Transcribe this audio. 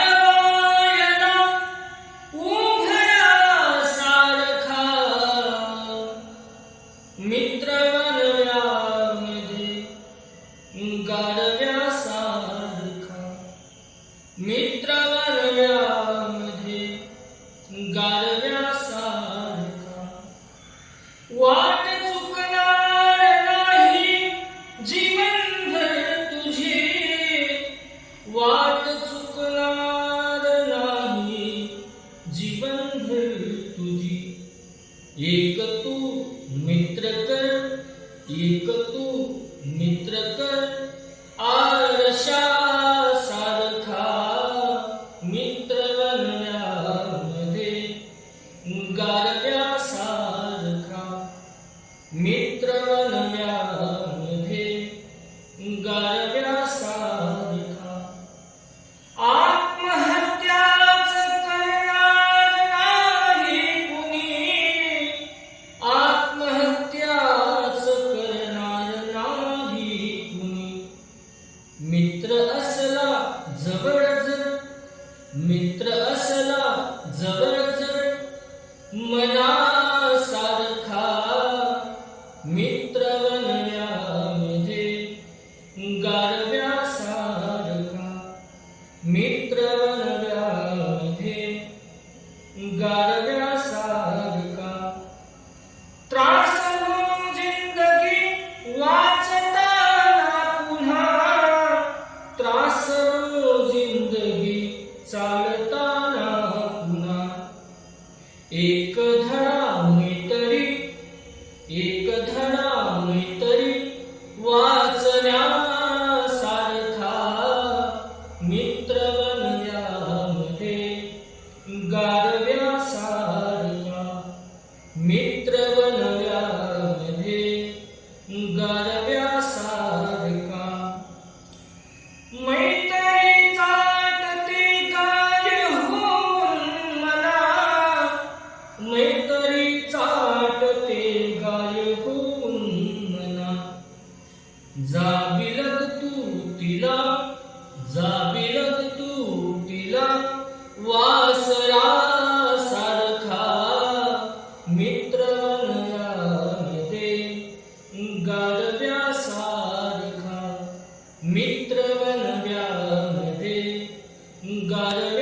दुःखाळवायला उभयासारखा मित्र वनव्यामध्ये गारव्यासारखा मित्र वनव्यामध्ये गारव्यासारखा वाट चुकणार नाही जीवनभर तुझी वाट चुकणार नाही जीवनभर तुझी एक तू मित्र कर एक तू मित्र कर आरशा सारखा मित्र वनव्यामध्ये गारव्यासारखा मित्र वनव्यामध्ये गारव्यासारखा आत्महत्याच करणार नाही कुणी आत्महत्याच करणार नाही कुणी मित्र असला जवळ जर मित्र असला जवळ जर मनासारखा मित्र वनव्यामध्ये गारव्यासारखा मित्र वनव्यामध्ये गारव्यासारखा त्रास जिंदगी वाचताना पुन्हा त्रास जिंदगी चालताना पुन्हा एक धडा मैत्री एक धडा मैत्री वाचण्यासारखा मित्र वनव्यामध्ये गारव्यासारखा मित्र वनव्यामध्ये गारव्यासारखा मैत्री चाटते गाय होऊन मला मैत्री चाटते गाय होऊन मला जाबिलग तू तिला जाबिलग तू तिला वासरा सारखा मित्र वनव्यामध्ये गारव्यासारखा मित्र वनव्यामध्ये गारव्या